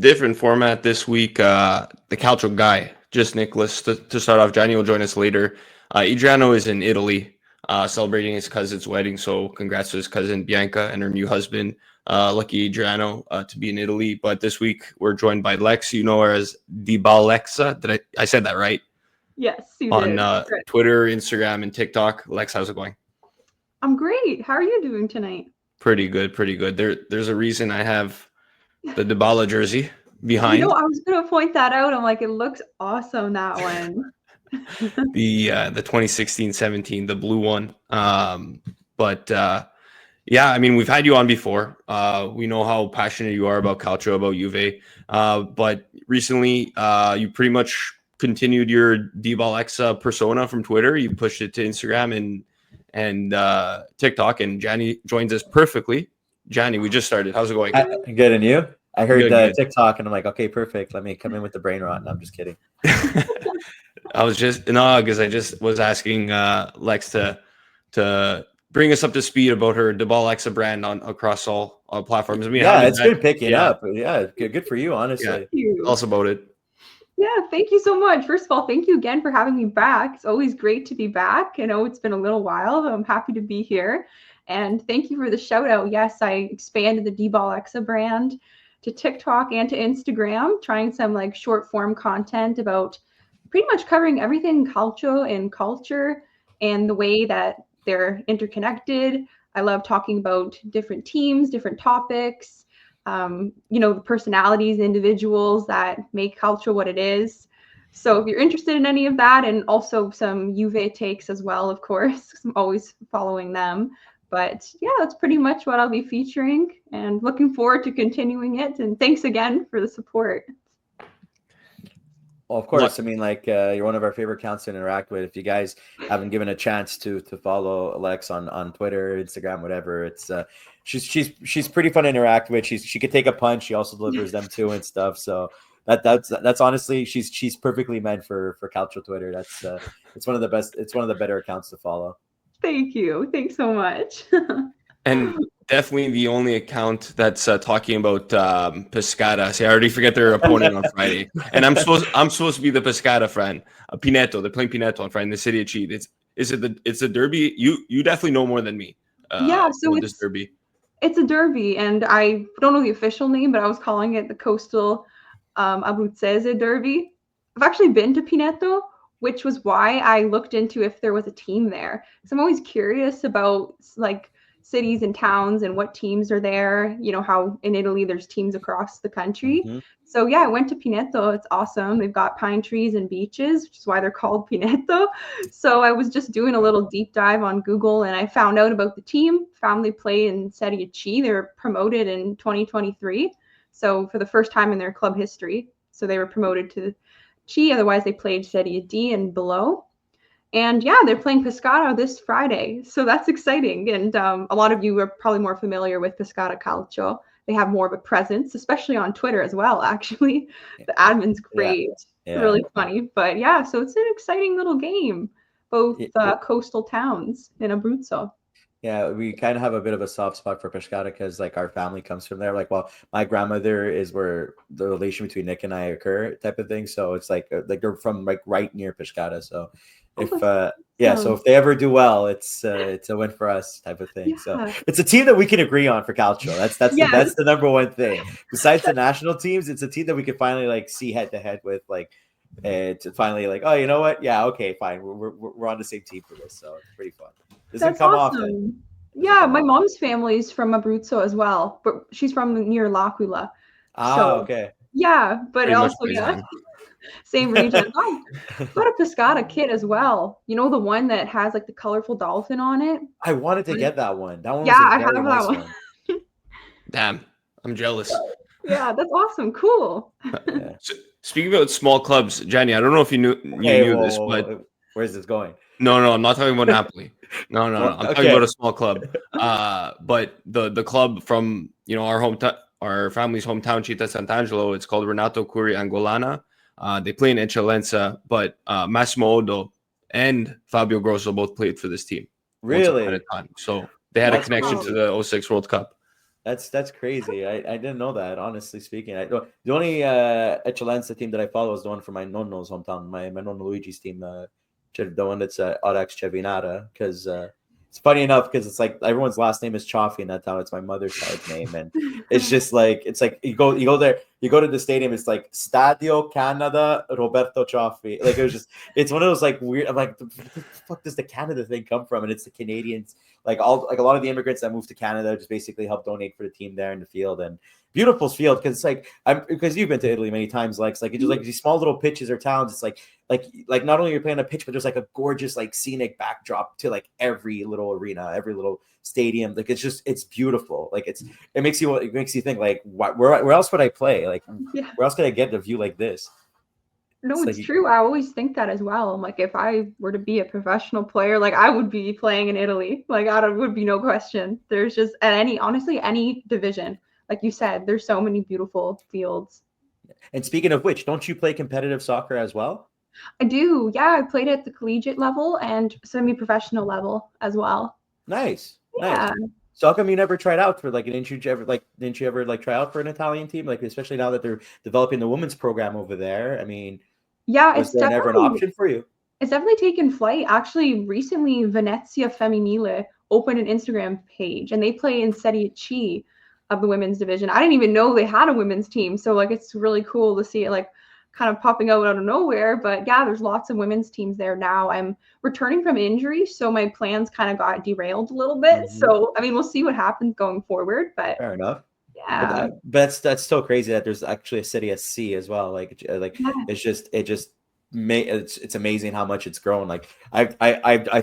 different format this week. The Calcio guy, just Nicholas. To start off, Gianni will join us later. Adriano is in Italy celebrating his cousin's wedding. So congrats to his cousin Bianca and her new husband. Lucky Adriano to be in Italy. But this week we're joined by Lex. You know her as Dybalexa. I said that right? Yes, you on did. Twitter, Instagram, and TikTok. Lex, how's it going? I'm great. How are you doing tonight? Pretty good. There's a reason I have the Dybala jersey behind. I was gonna point that out. I'm like, it looks awesome, that one. the 2016-17, the blue one. Yeah, I mean, we've had you on before. We know how passionate you are about Calcio, about Juve. But recently, you pretty much continued your Dybalexa persona from Twitter. You pushed it to Instagram and TikTok, and Gianni joins us perfectly. Gianni, we just started. How's it going? Good, and you? I heard good. TikTok, and I'm like, okay, perfect. Let me come in with the brain rot. No, I'm just kidding. I was just because I just was asking Lex to bring us up to speed about her Dybalexa brand across all platforms. I mean, it's been picking up. Yeah, good for you, honestly. Thank you. Tell us about it. Yeah, thank you so much. First of all, thank you again for having me back. It's always great to be back. I know it's been a little while, but I'm happy to be here. And thank you for the shout out. Yes, I expanded the Dybalexa brand to TikTok and to Instagram, trying some like short form content about pretty much covering everything Calcio and culture and the way that they're interconnected. I love talking about different teams, different topics. The personalities, individuals that make Calcio what it is. So if you're interested in any of that, and also some Juve takes as well, of course, I'm always following them. But yeah, that's pretty much what I'll be featuring, and looking forward to continuing it. And thanks again for the support. Well, of course. I mean, you're one of our favorite accounts to interact with. If you guys haven't given a chance to follow Alex on Twitter, Instagram, whatever, it's she's pretty fun to interact with. She could take a punch. She also delivers them too and stuff. So that's honestly, she's perfectly meant for Calcio Twitter. It's one of the best. It's one of the better accounts to follow. Thank you. Thanks so much. And definitely the only account that's talking about Pescara. See, I already forget their opponent on Friday, and I'm supposed to be the Pescara fan. Pineto, they're playing Pineto on Friday in the City of Cheat. It's a derby. You definitely know more than me. So it's this derby. It's a derby, and I don't know the official name, but I was calling it the Coastal Abruzzese Derby. I've actually been to Pineto, which was why I looked into if there was a team there. So I'm always curious about like cities and towns and what teams are there. You know how in Italy there's teams across the country. Mm-hmm. So yeah, I went to Pineto. It's awesome. They've got pine trees and beaches, which is why they're called Pineto. So I was just doing a little deep dive on Google, and I found out about the team. Found they play in Serie A. They were promoted in 2023. So for the first time in their club history. So they were promoted to C. Otherwise they played Serie D and below. And yeah, they're playing Pescara this Friday. So that's exciting. And a lot of you are probably more familiar with Pescara Calcio. They have more of a presence, especially on Twitter as well, actually. The admin's great. Yeah. Really funny. But yeah, so it's an exciting little game. Both coastal towns in Abruzzo. Yeah, we kind of have a bit of a soft spot for Pescara because like our family comes from there. Like, well, my grandmother is where the relation between Nick and I occur, type of thing. So it's like they're from like right near Pescara. So if so if they ever do well, it's a win for us, type of thing. Yeah. So it's a team that we can agree on for Calcio. That's the number one thing. Besides the national teams, it's a team that we can finally like see head to head with, like, to finally like, oh, you know what? Yeah, okay, fine. We're on the same team for this, so it's pretty fun. That's awesome. Often. Yeah, my mom's family's from Abruzzo as well, but she's from near L'Aquila. Okay. Yeah, but pretty also same region. Oh, got a Pescara kit as well. You know, the one that has like the colorful dolphin on it. I wanted to get that one. That one. Yeah, I have that one. Damn, I'm jealous. Yeah, that's awesome. Cool. So, speaking about small clubs, Gianni, I don't know if you knew this, but where's this going? No, I'm not talking about Napoli. No. I'm talking about a small club. But the club from our family's hometown, Città Sant'Angelo, it's called Renato Curi Angolana. They play in Eccellenza, but Massimo Odo and Fabio Grosso both played for this team. Really? At a time. So they had a connection to the 06 World Cup. That's crazy. I didn't know that, honestly speaking. The only Eccellenza team that I follow is the one from my nonno's hometown, my nonno Luigi's team, the one that's Audax Cevinara, because it's funny enough because it's like everyone's last name is Chaffee in that town. It's my mother's side's name, and it's just like you go there, you go to the stadium. It's like Stadio Canada Roberto Chaffee. Like it's one of those like weird. I'm like, the fuck does the Canada thing come from? And it's the Canadians, like a lot of the immigrants that moved to Canada just basically help donate for the team there in the field. And beautiful field because it's like because you've been to Italy many times, like it's like it's just like these small little pitches or towns. It's like not only you're playing a pitch, but there's like a gorgeous like scenic backdrop to like every little arena, every little stadium. Like it's beautiful. Like it makes you think like where else would I play? Like where else could I get a view like this? No, it's true. I always think that as well. I'm like, if I were to be a professional player, like I would be playing in Italy. Like would be no question. There's just honestly any division. Like you said, there's so many beautiful fields. And speaking of which, don't you play competitive soccer as well? I do. Yeah, I played at the collegiate level and semi-professional level as well. Nice. Yeah. Nice. So how come you never tried out for like didn't you ever try out for an Italian team? Like especially now that they're developing the women's program over there. I mean, yeah, was there never an option for you? It's definitely taken flight. Actually, recently Venezia Femminile opened an Instagram page and they play in Serie C of the women's division. I didn't even know they had a women's team. So like it's really cool to see it like kind of popping out of nowhere. But yeah, there's lots of women's teams there now. I'm returning from injury, so my plans kind of got derailed a little bit. Mm-hmm. So I mean, we'll see what happens going forward. But fair enough. Yeah, but that's still crazy that there's actually a Serie C as well. Like it's amazing how much it's grown. Like I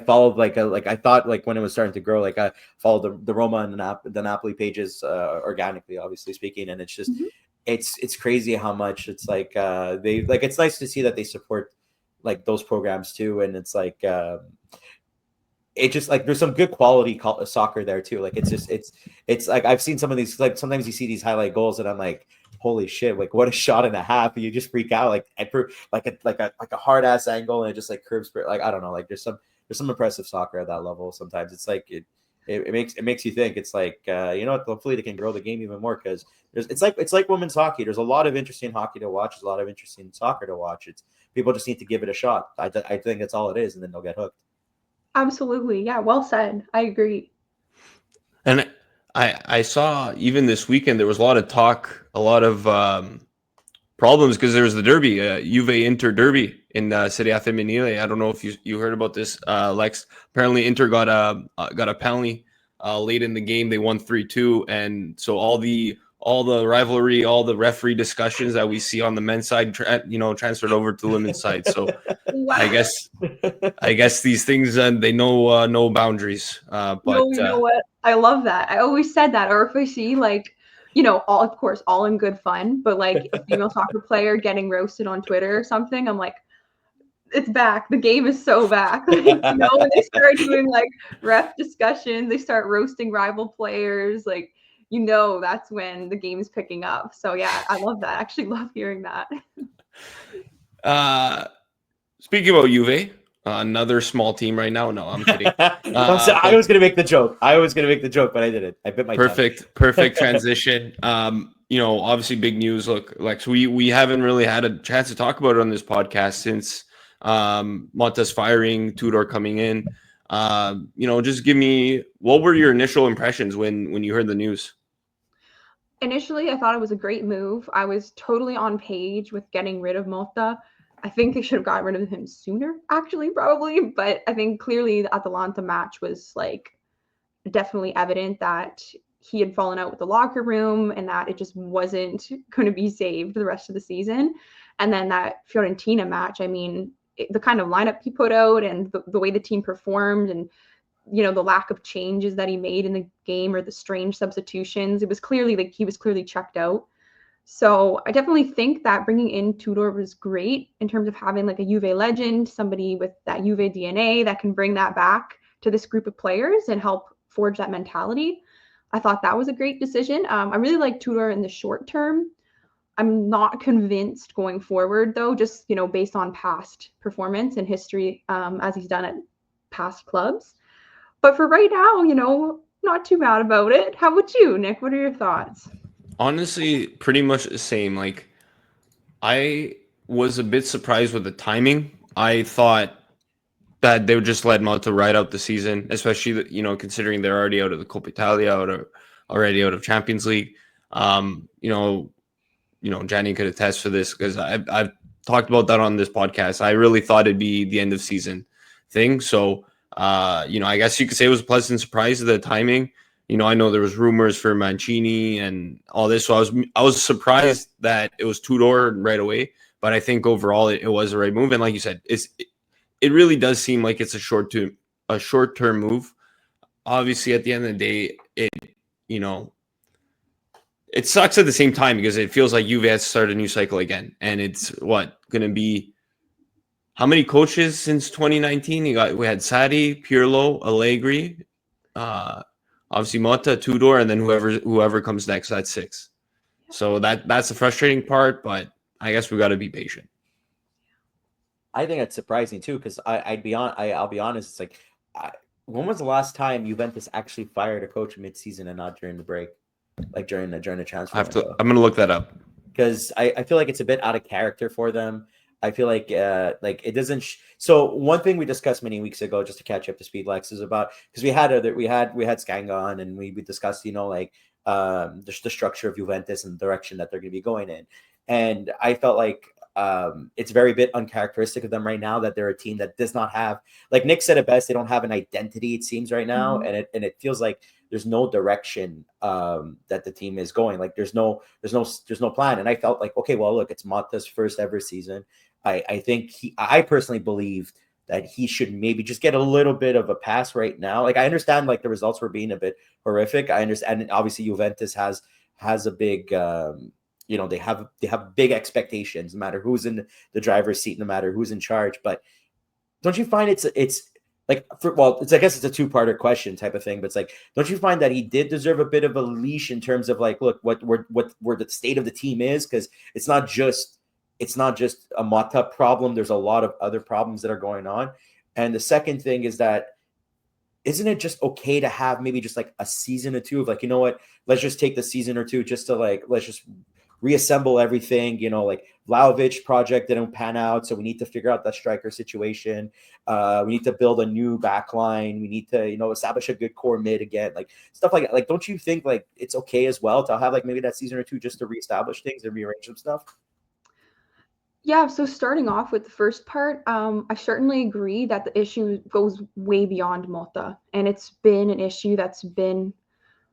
followed I thought like when it was starting to grow, like I followed the Roma and the Napoli pages organically, obviously speaking, and it's just it's crazy how much it's like they like it's nice to see that they support like those programs too, and it's like it just like there's some good quality soccer there too. Like it's like I've seen some of these, like sometimes you see these highlight goals and I'm like, holy shit, like what a shot and a half. And you just freak out like a hard ass angle and it just like curves, like I don't know, like there's some impressive soccer at that level. Sometimes it's like it makes you think. It's like you know, hopefully they can grow the game even more because it's like women's hockey. There's a lot of interesting hockey to watch. There's a lot of interesting soccer to watch. It's people just need to give it a shot. I think that's all it is, and then they'll get hooked. Absolutely. Yeah. Well said. I agree. And I saw even this weekend, there was a lot of talk, a lot of problems because there was the derby, Juve Inter derby in Serie A Femminile. I don't know if you heard about this, Lex. Apparently Inter got a penalty late in the game. They won 3-2. And so all the rivalry, all the referee discussions that we see on the men's side, transferred over to the women's side. So wow. I guess these things, they know no boundaries. But you know what? I love that. I always said that. Or if I see like, all in good fun, but like a female soccer player getting roasted on Twitter or something, I'm like, it's back. The game is so back. Like, when they start doing like ref discussions, they start roasting rival players, like, that's when the game is picking up. So yeah, I love that. I actually love hearing that. Speaking about Juve, another small team right now. No, I'm kidding. I was going to make the joke. But I didn't. I bit my tongue. Perfect transition. Obviously big news. Look, Lex, we haven't really had a chance to talk about it on this podcast since Motta's firing, Tudor coming in. Just give me, what were your initial impressions when you heard the news? Initially, I thought it was a great move. I was totally on page with getting rid of Motta. I think they should have gotten rid of him sooner, actually, probably. But I think clearly the Atalanta match was like definitely evident that he had fallen out with the locker room and that it just wasn't going to be saved the rest of the season. And then that Fiorentina match, I mean, the kind of lineup he put out and the way the team performed and, the lack of changes that he made in the game or the strange substitutions, it was clearly like he was clearly checked out. So I definitely think that bringing in Tudor was great in terms of having like a Juve legend, somebody with that Juve DNA that can bring that back to this group of players and help forge that mentality. I thought that was a great decision. I really like Tudor in the short term. I'm not convinced going forward, though, just, based on past performance and history as he's done at past clubs. But for right now, not too mad about it. How about you, Nick? What are your thoughts? Honestly, pretty much the same. Like, I was a bit surprised with the timing. I thought that they would just let Motta ride out the season, especially considering they're already out of the Coppa Italia, already out of Champions League. Um, you know, Gianni could attest for this because I've talked about that on this podcast. I really thought it'd be the end of season thing. So, I guess you could say it was a pleasant surprise of the timing. I know there was rumors for Mancini and all this, so I was surprised that it was Tudor right away. But I think overall it was the right move. And like you said, it really does seem like it's a short term move. Obviously, at the end of the day, it sucks at the same time because it feels like Juve has to start a new cycle again. And it's going to be how many coaches since 2019? We had Sarri, Pirlo, Allegri, obviously Motta, Tudor, and then whoever comes next. That's 6. So that's the frustrating part, but I guess we got to be patient. I think it's surprising too, because I'll be honest. It's like, when was the last time Juventus actually fired a coach mid-season and not during the break, like during the transfer window? I'm gonna look that up because I feel like it's a bit out of character for them. I feel like it doesn't. So one thing we discussed many weeks ago, just to catch up to speed, Lex, is about, because we had Skanga on and we discussed the structure of Juventus and the direction that they're going to be going in, and I felt like it's very bit uncharacteristic of them right now that they're a team that does not have, like Nick said it best, they don't have an identity, it seems, right now. Mm-hmm. and it feels like there's no direction that the team is going. Like there's no plan. And I felt like, okay, well, look, it's Motta's first ever season. I personally believe that he should maybe just get a little bit of a pass right now. Like I understand like the results were being a bit horrific. I understand, and obviously Juventus has a big they have big expectations no matter who's in the driver's seat, no matter who's in charge. But don't you find it's like, I guess it's a two-parter question type of thing, but it's like, don't you find that he did deserve a bit of a leash in terms of like, look, where the state of the team is? Because it's not just a Motta problem. There's a lot of other problems that are going on. And the second thing is that, isn't it just okay to have maybe just like a season or two of like, you know what, let's just take the season or two just to like, let's just reassemble everything, like Vlahovic project didn't pan out, so we need to figure out that striker situation. We need to build a new back line. We need to, establish a good core mid again, like stuff like that. Like, don't you think like it's okay as well to have like maybe that season or two just to reestablish things and rearrange some stuff? Yeah, so starting off with the first part, I certainly agree that the issue goes way beyond Motta, and it's been an issue that's been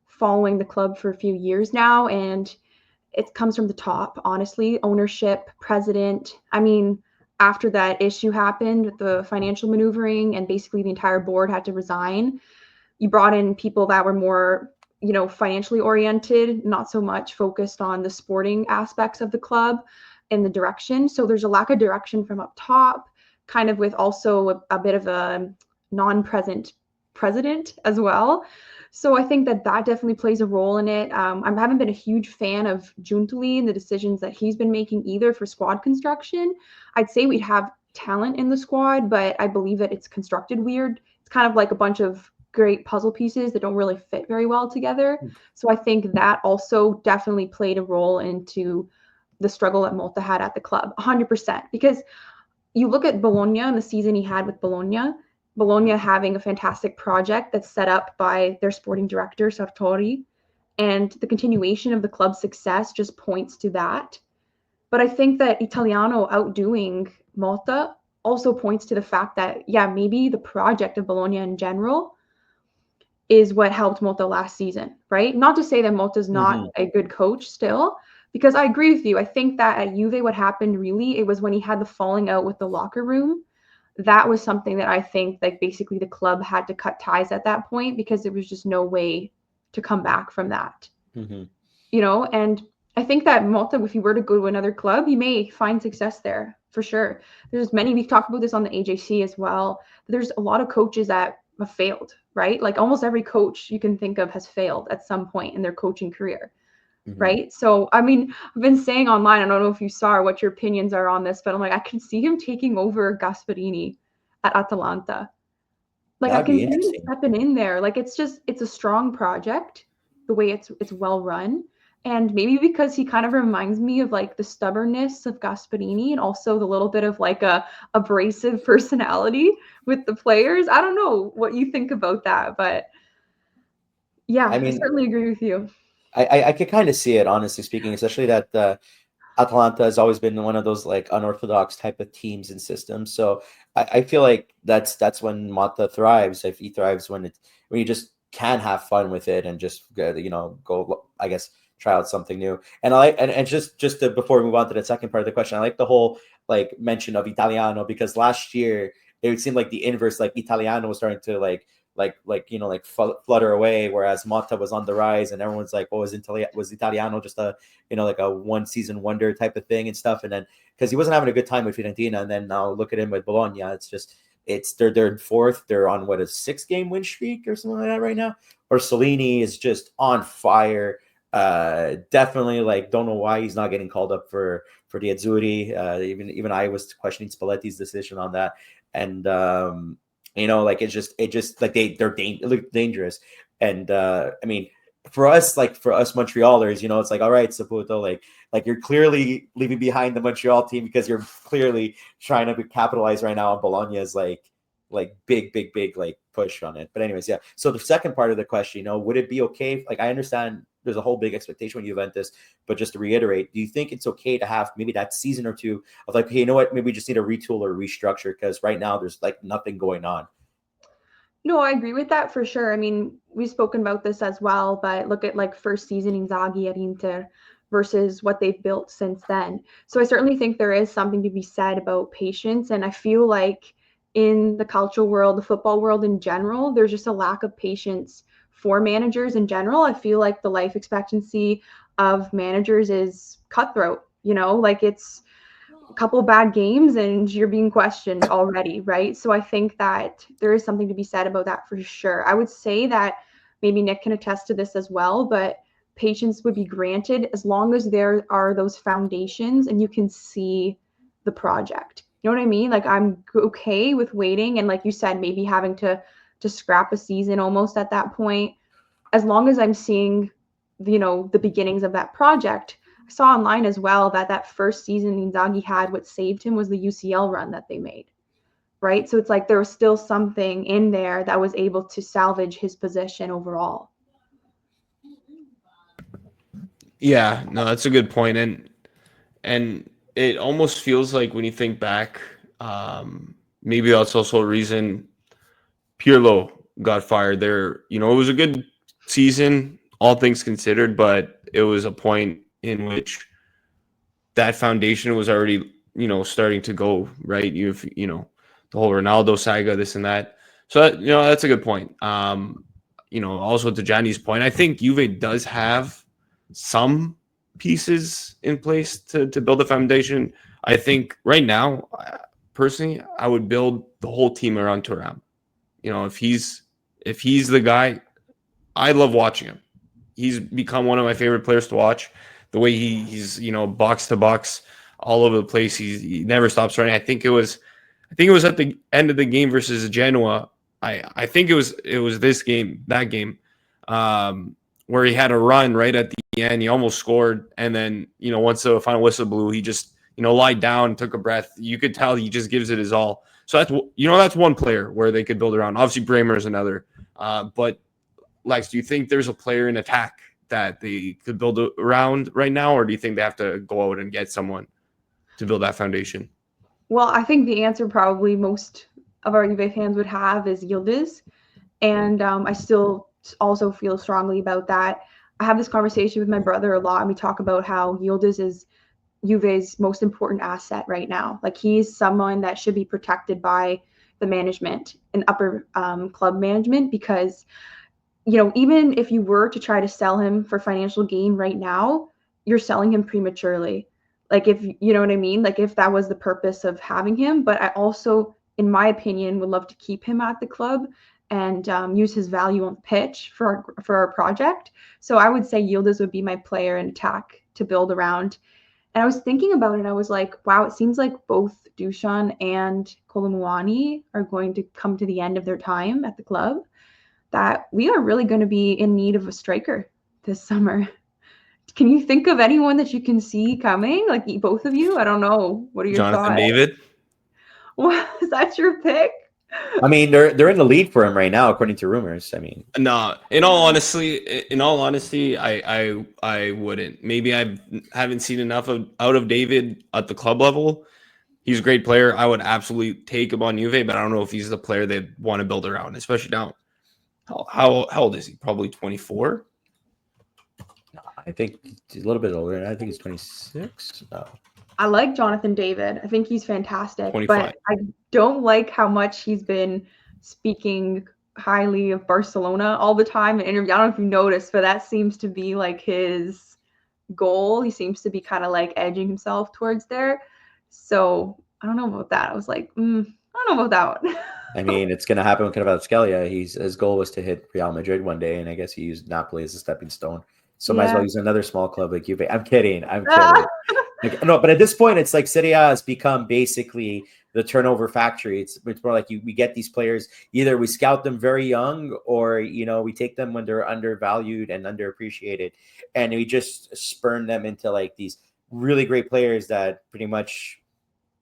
following the club for a few years now, and it comes from the top, honestly, ownership, president. I mean, after that issue happened with the financial maneuvering and basically the entire board had to resign, you brought in people that were more, financially oriented, not so much focused on the sporting aspects of the club and the direction. So there's a lack of direction from up top, kind of with also a bit of a non-present president as well. So I think that definitely plays a role in it. I haven't been a huge fan of Giuntoli and the decisions that he's been making either for squad construction. I'd say we have talent in the squad, but I believe that it's constructed weird. It's kind of like a bunch of great puzzle pieces that don't really fit very well together. So I think that also definitely played a role into the struggle that Motta had at the club, 100%. Because you look at Bologna and the season he had with Bologna having a fantastic project that's set up by their sporting director, Sartori, and the continuation of the club's success just points to that. But I think that Italiano outdoing Motta also points to the fact that, maybe the project of Bologna in general is what helped Motta last season, right? Not to say that Motta's not a good coach still, because I agree with you. I think that at Juve, what happened really, it was when he had the falling out with the locker room. That was something that I think like basically the club had to cut ties at that point because there was just no way to come back from that. And I think that Motta, if he were to go to another club, he may find success there for sure. There's many, we've talked about this on the AJC as well. There's a lot of coaches that have failed, right? Like almost every coach you can think of has failed at some point in their coaching career. Right. So, I mean, I've been saying online, I don't know if you saw or what your opinions are on this, but I'm like, I can see him taking over Gasperini at Atalanta. Like I That'd can be see him interesting. stepping in there. Like it's a strong project, the way it's well run. And maybe because he kind of reminds me of like the stubbornness of Gasparini and also the little bit of like a abrasive personality with the players. I don't know what you think about that, but yeah, I I mean, certainly agree with you. I could kind of see it, honestly speaking, especially that Atalanta has always been one of those like unorthodox type of teams and systems. So I feel like that's when Mata thrives. If he thrives when you just can have fun with it and just go, I guess, try out something new. And I like and just before we move on to the second part of the question, I like the whole like mention of Italiano, because last year it would seem like the inverse, like Italiano was starting to flutter away, whereas Motta was on the rise, and everyone's like, "Oh, was Italiano just a like a one season wonder type of thing and stuff?" And then because he wasn't having a good time with Fiorentina, and then now look at him with Bologna. They're fourth. They're on what, a 6-game win streak or something like that right now. Orsolini is just on fire. Definitely, like, don't know why he's not getting called up for the Azzurri. Even I was questioning Spalletti's decision on that, and like it just like they're look dangerous. And I mean, for us Montrealers, it's like, all right, Saputo, like you're clearly leaving behind the Montreal team because you're clearly trying to capitalize right now on Bologna's like big like push on it. But anyways, yeah. So the second part of the question, would it be okay? Like, I understand there's a whole big expectation with Juventus, but just to reiterate, do you think it's okay to have maybe that season or two of like, hey, you know what, maybe we just need to retool or restructure because right now there's like nothing going on? No, I agree with that for sure. I mean, we've spoken about this as well, but look at like first season Inzaghi at Inter versus what they've built since then. So I certainly think there is something to be said about patience. And I feel like in the cultural world, the football world in general, there's just a lack of patience for managers in general. I feel like the life expectancy of managers is cutthroat, like it's a couple bad games and you're being questioned already, right? So I think that there is something to be said about that for sure. I would say that maybe Nick can attest to this as well, but patience would be granted as long as there are those foundations and you can see the project. You know what I mean? Like I'm okay with waiting and like you said, maybe having to scrap a season almost at that point, as long as I'm seeing the beginnings of that project. I saw online as well that first season Inzaghi had, what saved him was the UCL run that they made, right? So it's like there was still something in there that was able to salvage his position overall. Yeah, no, that's a good point. And it almost feels like when you think back, maybe that's also a reason Pirlo got fired there. It was a good season, all things considered, but it was a point in which that foundation was already, starting to go, right? You've, the whole Ronaldo saga, this and that. So, that's a good point. Also to Johnny's point, I think Juve does have some pieces in place to build a foundation. I think right now, personally, I would build the whole team around Thuram. If he's the guy, I love watching him. He's become one of my favorite players to watch. The way he's box to box all over the place. He never stops running. I think it was at the end of the game versus Genoa. I think it was that game, where he had a run right at the end. He almost scored, and then once the final whistle blew, he just lied down, took a breath. You could tell he just gives it his all. So that's one player where they could build around. Obviously, Bremer is another. But Lex, do you think there's a player in attack that they could build around right now, or do you think they have to go out and get someone to build that foundation? Well, I think the answer probably most of our Juve fans would have is Yildiz. And I still also feel strongly about that. I have this conversation with my brother a lot, and we talk about how Yildiz is Juve's most important asset right now. Like he's someone that should be protected by the management and upper club management because, even if you were to try to sell him for financial gain right now, you're selling him prematurely. Like if you know what I mean, like if that was the purpose of having him. But I also, in my opinion, would love to keep him at the club and use his value on the pitch for our project. So I would say Yildiz would be my player in attack to build around. And I was thinking about it, and I was like, wow, it seems like both Dusan and Kolomuani are going to come to the end of their time at the club, that we are really going to be in need of a striker this summer. Can you think of anyone that you can see coming? Like both of you? I don't know. What are your Jonathan thoughts? David. What, is that your pick? I mean, they're in the lead for him right now, according to rumors. I mean, No, in all honesty, I wouldn't. Maybe I haven't seen enough out of David at the club level. He's a great player. I would absolutely take him on Juve, but I don't know if he's the player they want to build around, especially now. How old is he? Probably 24. I think he's a little bit older. I think he's 26. No. I like Jonathan David. I think he's fantastic, 25. but I don't like how much he's been speaking highly of Barcelona all the time in interviews. I don't know if you noticed, but that seems to be like his goal. He seems to be kind of like edging himself towards there. So I don't know about that. I was like, I don't know about that one. I mean, it's going to happen with Kvaratskhelia. His goal was to hit Real Madrid one day, and I guess he used Napoli as a stepping stone. So might as well use another small club like Juve. I'm kidding. Like, no, but at this point, it's like Serie A has become basically the turnover factory. It's more like we get these players, either we scout them very young, or we take them when they're undervalued and underappreciated, and we just spurn them into like these really great players that pretty much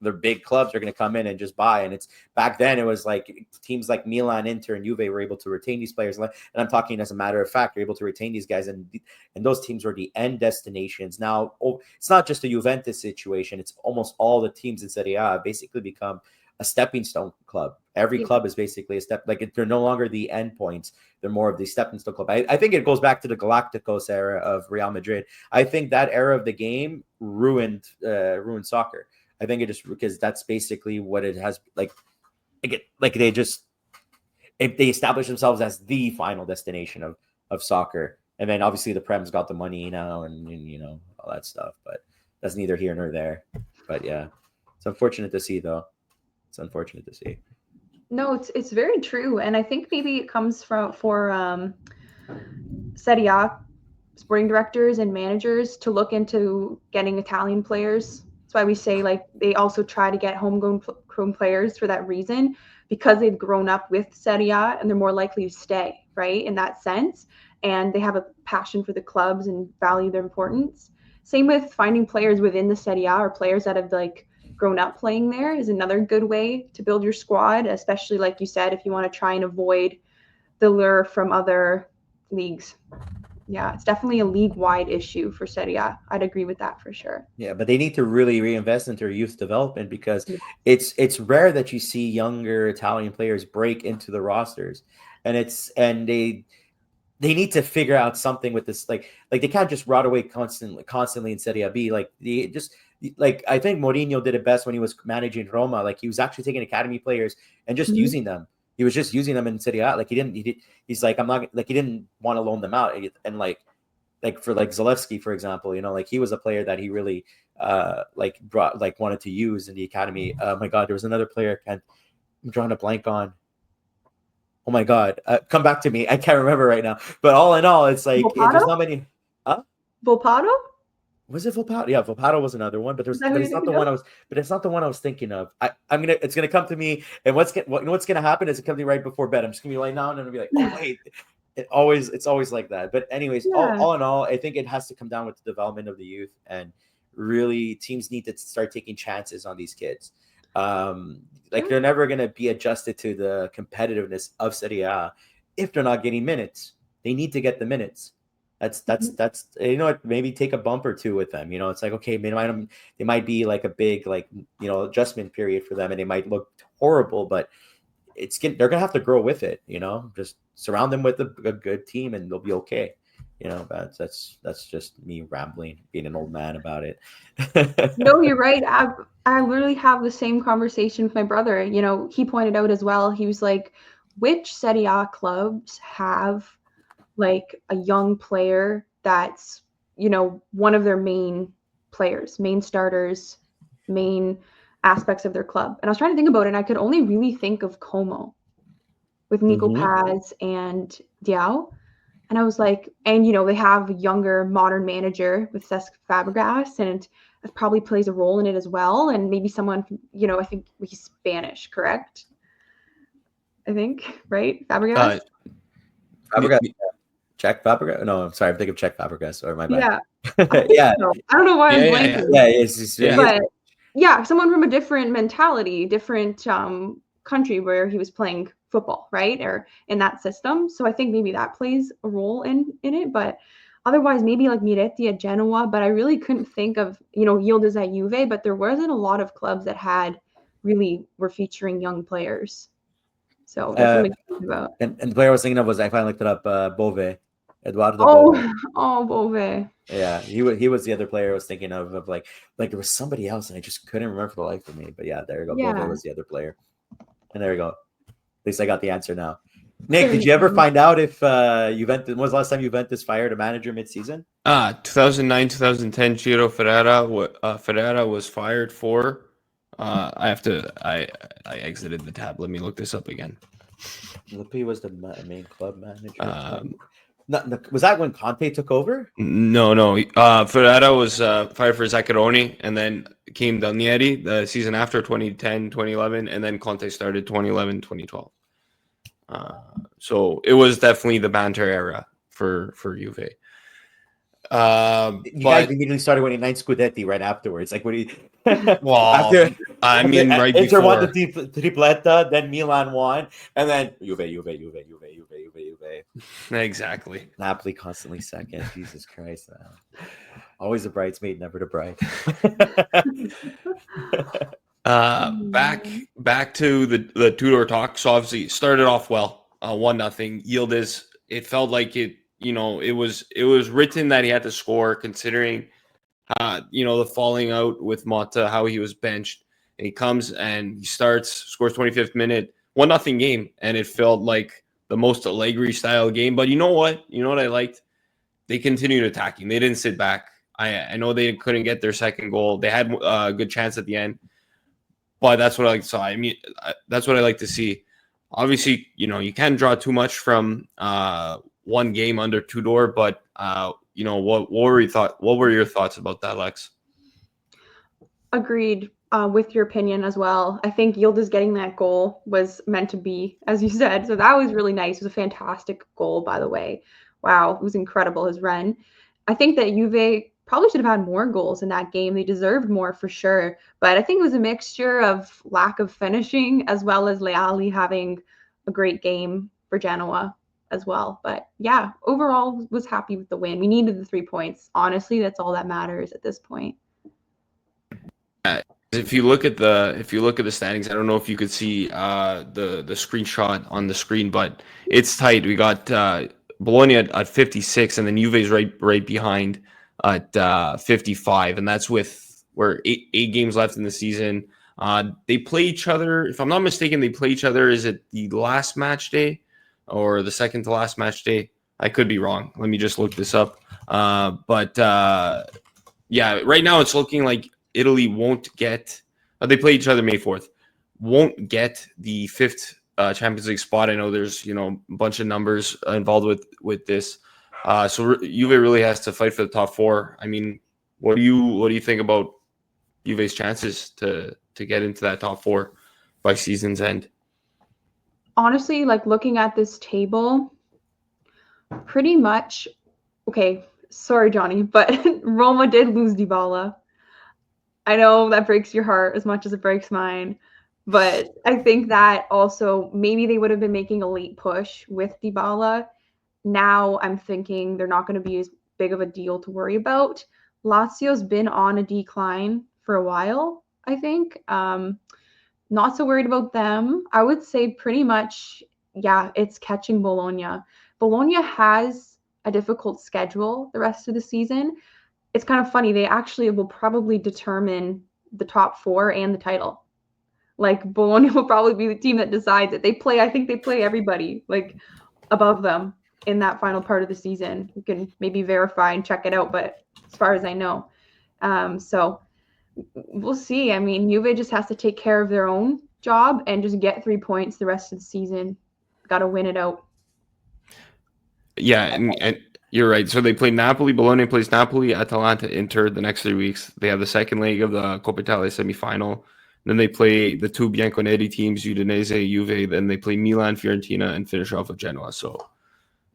the big clubs are going to come in and just buy. And it's back then it was like teams like Milan, Inter, and Juve were able to retain these players. And I'm talking as a matter of fact, they're able to retain these guys. And those teams were the end destinations. Now, it's not just a Juventus situation. It's almost all the teams in Serie A basically become a stepping stone club. Every club is basically a step, like they're no longer the end points. They're more of the stepping stone club. I think it goes back to the Galacticos era of Real Madrid. I think that era of the game ruined soccer. I think it just because that's basically what it has like they establish themselves as the final destination of soccer. And then obviously the Prem's got the money now and all that stuff, but that's neither here nor there. But yeah, it's unfortunate to see though. It's unfortunate to see. No, it's very true. And I think maybe it comes for Serie A sporting directors and managers to look into getting Italian players. That's why we say like they also try to get homegrown players for that reason, because they've grown up with Serie A and they're more likely to stay, right, in that sense. And they have a passion for the clubs and value their importance. Same with finding players within the Serie A or players that have like grown up playing there is another good way to build your squad, especially like you said, if you want to try and avoid the lure from other leagues. Yeah, it's definitely a league-wide issue for Serie A. I'd agree with that for sure. Yeah, but they need to really reinvest into their youth development because it's rare that you see younger Italian players break into the rosters, and they need to figure out something with this. Like they can't just rot away constantly in Serie B. Like I think Mourinho did it best when he was managing Roma. Like he was actually taking academy players and just using them. He was just using them in Serie A. Like he's like, I'm not like, he didn't want to loan them out. And like for like Zalewski, for example, like he was a player that he really wanted to use in the academy. Oh my God, there was another player. I'm drawing a blank on. Oh my God, come back to me. I can't remember right now. But all in all, it's like there's not many. Volpato? Was it Volpato? Yeah, Volpato was another one, but it's not the one I was. But it's not the one I was thinking of. It's gonna come to me, and what's gonna happen is it comes to me right before bed. I'm just gonna be lying down and I'll be like, oh wait, it's always like that. But anyways, all in all, I think it has to come down with the development of the youth, and really teams need to start taking chances on these kids. They're never gonna be adjusted to the competitiveness of Serie A if they're not getting minutes. They need to get the minutes. That's maybe take a bump or two with them. It's like, okay, they might be like a big adjustment period for them, and they might look horrible, but they're gonna have to grow with it. Just surround them with a good team, and they'll be okay. That's just me rambling, being an old man about it. No, you're right. I literally have the same conversation with my brother. He pointed out as well. He was like, which Serie A clubs have like a young player that's, one of their main players, main starters, main aspects of their club. And I was trying to think about it, and I could only really think of Como with Nico Paz and Diao. And I was like, and they have a younger modern manager with Cesc Fabregas, and probably plays a role in it as well. And maybe someone, I think he's Spanish, correct? I think, right? Fabregas? Fabregas. Czech Fabregas? No, I'm sorry. I'm thinking of Czech Fabregas. Or my bad. Yeah. Yeah. So. I don't know why I'm blanking. But yeah, someone from a different mentality, different country where he was playing football, right? Or in that system. So I think maybe that plays a role in it. But otherwise, maybe like Miretti at Genoa. But I really couldn't think of, Yildiz at Juve. But there wasn't a lot of clubs that were featuring young players. So that's something to think about. And the player I was thinking of was, I finally looked it up, Bove. Eduardo Bove. Bove. Oh, Bove. Yeah, he was the other player I was thinking of like there was somebody else and I just couldn't remember for the life of me. But yeah, there you go. Yeah. Bove was the other player. And there you go. At least I got the answer now. Nick, did you ever find out if Juventus, when was the last time Juventus fired a manager mid-season? 2009, 2010, Ciro Ferreira was fired for I exited the tab. Let me look this up again. Lippi was the main club manager. Was that when Conte took over? No. Ferreira was fired for Zaccheroni, and then came Danieri the season after 2010, 2011, and then Conte started 2011, 2012. So it was definitely the banter era for Juve. You guys immediately started winning 9 Scudetti right afterwards. Like, what do you? Well, right Inter before won the tripletta, then Milan won, and then Juve. Exactly. Napoli constantly second. Jesus Christ! Always a bridesmaid, never the bride. Back to the Tudor talk. So obviously it started off well, 1-0. Yildiz. It felt like it. It was written that he had to score, considering, the falling out with Motta, how he was benched, and he comes and he scores 25th minute, 1-0 game, and it felt like the most Allegri style game. But you know what I liked? They continued attacking. They didn't sit back. I know they couldn't get their second goal. They had a good chance at the end, but that's what I saw. I mean, that's what I like to see. Obviously, you can't draw too much from one game under Tudor, but what were your thoughts about that, Lex? Agreed with your opinion as well. I think Yildiz getting that goal was meant to be, as you said. So that was really nice. It was a fantastic goal, by the way. Wow, it was incredible, his run. I think that Juve probably should have had more goals in that game. They deserved more for sure. But I think it was a mixture of lack of finishing as well as Leali having a great game for Genoa as well. But yeah, overall was happy with the win. We needed the 3 points. Honestly, that's all that matters at this point. If you look at the standings, I don't know if you could see the screenshot on the screen, but it's tight. We got Bologna at 56, and then Juve's right behind at 55, and that's with eight games left in the season. They play each other. If I'm not mistaken, they play each other. Is it the last match day or the second to last match day? I could be wrong. Let me just look this up. But right now it's looking like Italy won't get. They play each other May 4th. Won't get the 5th Champions League spot. I know there's a bunch of numbers involved with this. So Juve really has to fight for the top 4. I mean, what do you think about Juve's chances to get into that top 4 by season's end? Honestly, like looking at this table, pretty much. Okay, sorry, Johnny, but Roma did lose Dybala. I know that breaks your heart as much as it breaks mine, but I think that also maybe they would have been making a late push with Dybala. Now I'm thinking they're not going to be as big of a deal to worry about. Lazio's been on a decline for a while, I think. Not so worried about them. I would say pretty much, it's catching Bologna. Bologna has a difficult schedule the rest of the season. It's kind of funny. They actually will probably determine the top 4 and the title. Like Bologna will probably be the team that decides it. I think they play everybody like above them in that final part of the season. You can maybe verify and check it out, but as far as I know. So we'll see. I mean, Juve just has to take care of their own job and just get 3 points the rest of the season. Got to win it out. Yeah, and You're right. So they play Napoli. Bologna plays Napoli, Atalanta, Inter the next 3 weeks. They have the second leg of the Coppa Italia semifinal. Then they play the two Bianconeri teams, Udinese, Juve. Then they play Milan, Fiorentina, and finish off with Genoa. So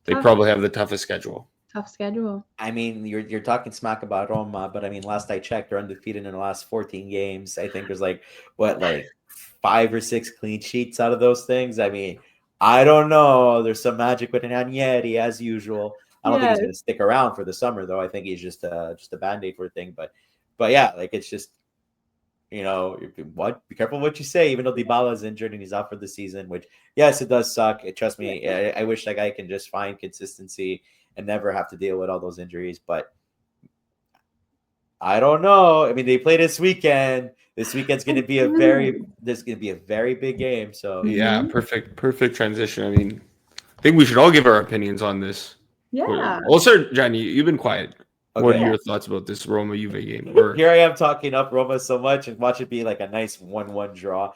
they probably have the toughest schedule. Tough schedule. I mean, you're talking smack about Roma, but I mean, last I checked, they're undefeated in the last 14 games. I think there's like 5 or 6 clean sheets out of those things. I mean, I don't know. There's some magic with Ranieri as usual. I don't think he's going to stick around for the summer, though. I think he's just a Band-Aid for a thing. But yeah, like it's just, be careful what you say. Even though Dybala is injured and he's out for the season, which yes, it does suck. Trust me, I wish that guy can just find consistency and never have to deal with all those injuries. But I don't know. I mean, they play this weekend. This weekend's going to be there's going to be a very big game. So yeah, perfect transition. I mean, I think we should all give our opinions on this. Yeah. Well, sir, Johnny, you've been quiet. Okay. What are your thoughts about this Roma Juve game? Here I am talking up Roma so much and watch it be like a nice 1-1 draw.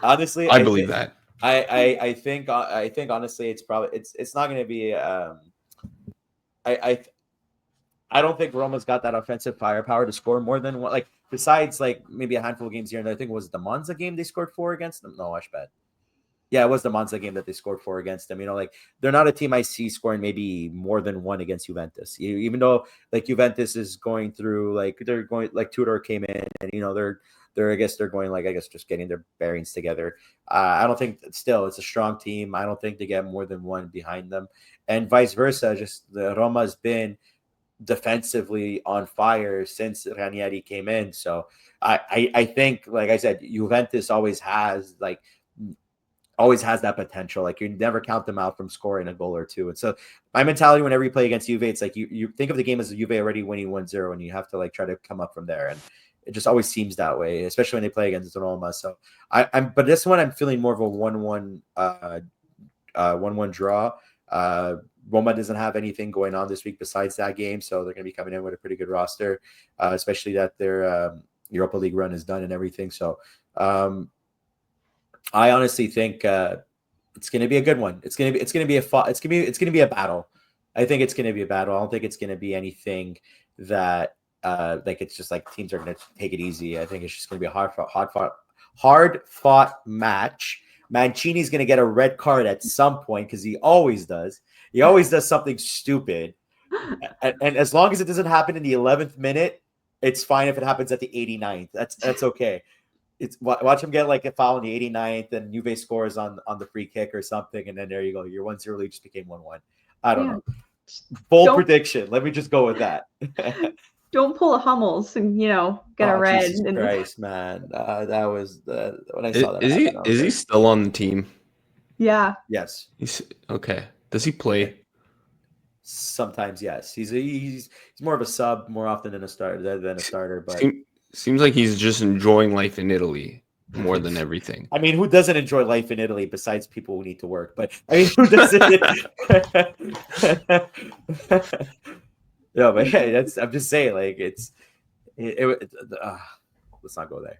Honestly, I believe that. I think honestly it's not going to be I don't think Roma's got that offensive firepower to score more than one, like besides like maybe a handful of games here and there. I think it was the Monza game they scored 4 against them. No, Ashbad. Yeah, it was the Monza game that they scored 4 against them. Like they're not a team I see scoring maybe more than 1 against Juventus. Even though like Juventus is going through they're going like Tudor came in and they're I guess they're going just getting their bearings together. I don't think still it's a strong team. I don't think they get more than 1 behind them, and vice versa. Just the Roma's been defensively on fire since Ranieri came in. So I think, like I said, Juventus always has that potential. Like you never count them out from scoring a goal or 2. And so my mentality whenever you play against Juve, it's like you think of the game as Juve already winning 1-0 and you have to try to come up from there. And it just always seems that way, especially when they play against Roma. So but this one I'm feeling more of a 1-1 draw. Roma doesn't have anything going on this week besides that game, so they're going to be coming in with a pretty good roster, especially that their Europa League run is done and everything. So I honestly think it's going to be a good one. It's going to be a battle. I think it's going to be a battle. I don't think it's going to be anything that it's just like teams are going to take it easy. I think it's just going to be a hard fought match. Mancini's going to get a red card at some point because he always does. He always does something stupid. And as long as it doesn't happen in the 11th minute, it's fine if it happens at the 89th. That's okay. It's watch him get a foul in the 89th and Juve scores on the free kick or something. And then there you go. Your 1-0 lead just became 1-1. I don't know. Bold prediction. Let me just go with that. Don't pull a Hummels and get a red. Jesus Christ, man! That was when I saw that. Is he still on the team? Yeah. Yes. He's okay. Does he play? Sometimes, yes. He's more of a sub more often than a starter. But seems like he's just enjoying life in Italy more than everything. I mean, who doesn't enjoy life in Italy besides people who need to work? But I mean, who doesn't? No, but hey, I'm just saying, let's not go there.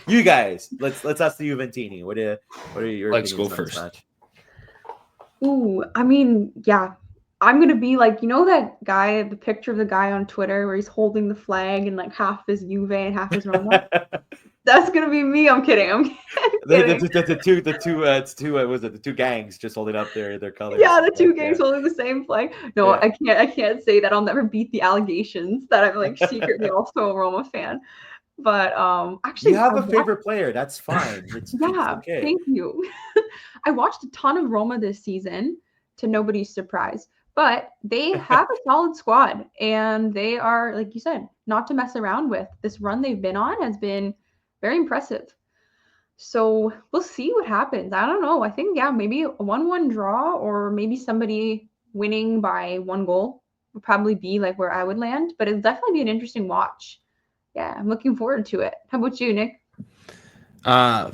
You guys, let's ask the Juventini. What are your Let's go first. Match? Ooh, I mean, yeah. I'm gonna be that guy, the picture of the guy on Twitter where he's holding the flag and half is Juve and half is Roma. That's gonna be me. I'm kidding. The two gangs just holding up their colors. Yeah, the two gangs holding the same flag. No, yeah. I can't say that. I'll never beat the allegations that I'm secretly also a Roma fan. But actually, you have a favorite player. That's fine. It's okay. Thank you. I watched a ton of Roma this season, to nobody's surprise. But they have a solid squad, and they are, like you said, not to mess around with. This run they've been on has been very impressive. So we'll see what happens. I don't know. I think, maybe a 1-1 draw or maybe somebody winning by 1 goal would probably be where I would land. But it'll definitely be an interesting watch. Yeah, I'm looking forward to it. How about you, Nick?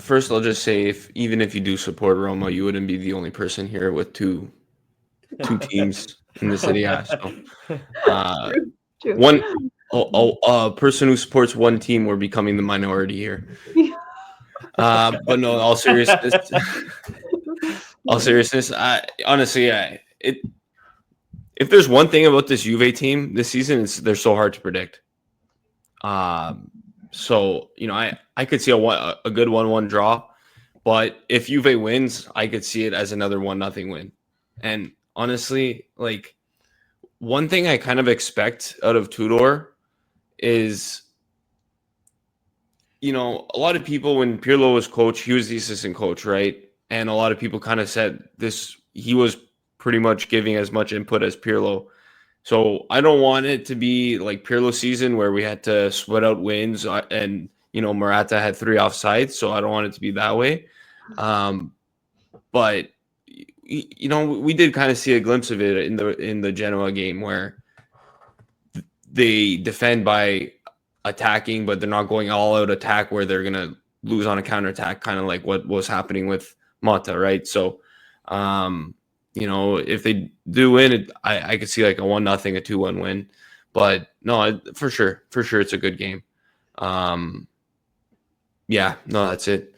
First, I'll just say even if you do support Roma, you wouldn't be the only person here with two teams in the Serie A. So, True. A person who supports one team, we're becoming the minority here. But no, all seriousness, if there's one thing about this Juve team this season, they're so hard to predict. So I could see a good 1-1 draw, but if Juve wins, I could see it as another 1-0 win. And honestly, like, one thing I kind of expect out of Tudor is, a lot of people, when Pirlo was coach, he was the assistant coach, right? And a lot of people kind of said he was pretty much giving as much input as Pirlo. So I don't want it to be like Pirlo season where we had to sweat out wins and, Morata had 3 offsides. So I don't want it to be that way. But, we did kind of see a glimpse of it in the Genoa game where they defend by attacking, but they're not going all out attack where they're going to lose on a counterattack, kind of like what was happening with Motta, right? So, if they do win, I could see like a 1-0, a 2-1 win. But no, for sure, it's a good game. Yeah, no, that's it.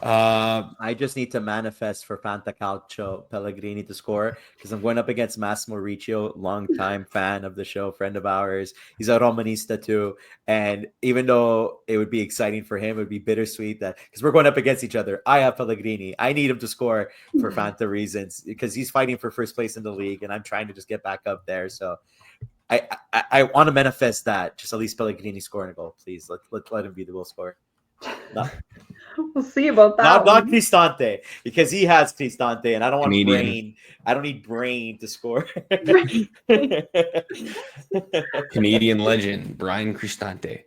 I just need to manifest for Fanta Calcio Pellegrini to score because I'm going up against Massimo Riccio, longtime fan of the show, friend of ours. He's a Romanista too. And even though it would be exciting for him, it would be bittersweet that because we're going up against each other. I have Pellegrini. I need him to score for Fanta reasons because he's fighting for first place in the league and I'm trying to just get back up there. So I want to manifest that. Just at least Pellegrini scoring a goal, please. Let him be the goal scorer. No. We'll see about that. Not Cristante, because he has Cristante, and I don't want brain. I don't need brain to score. Canadian legend Brian Cristante.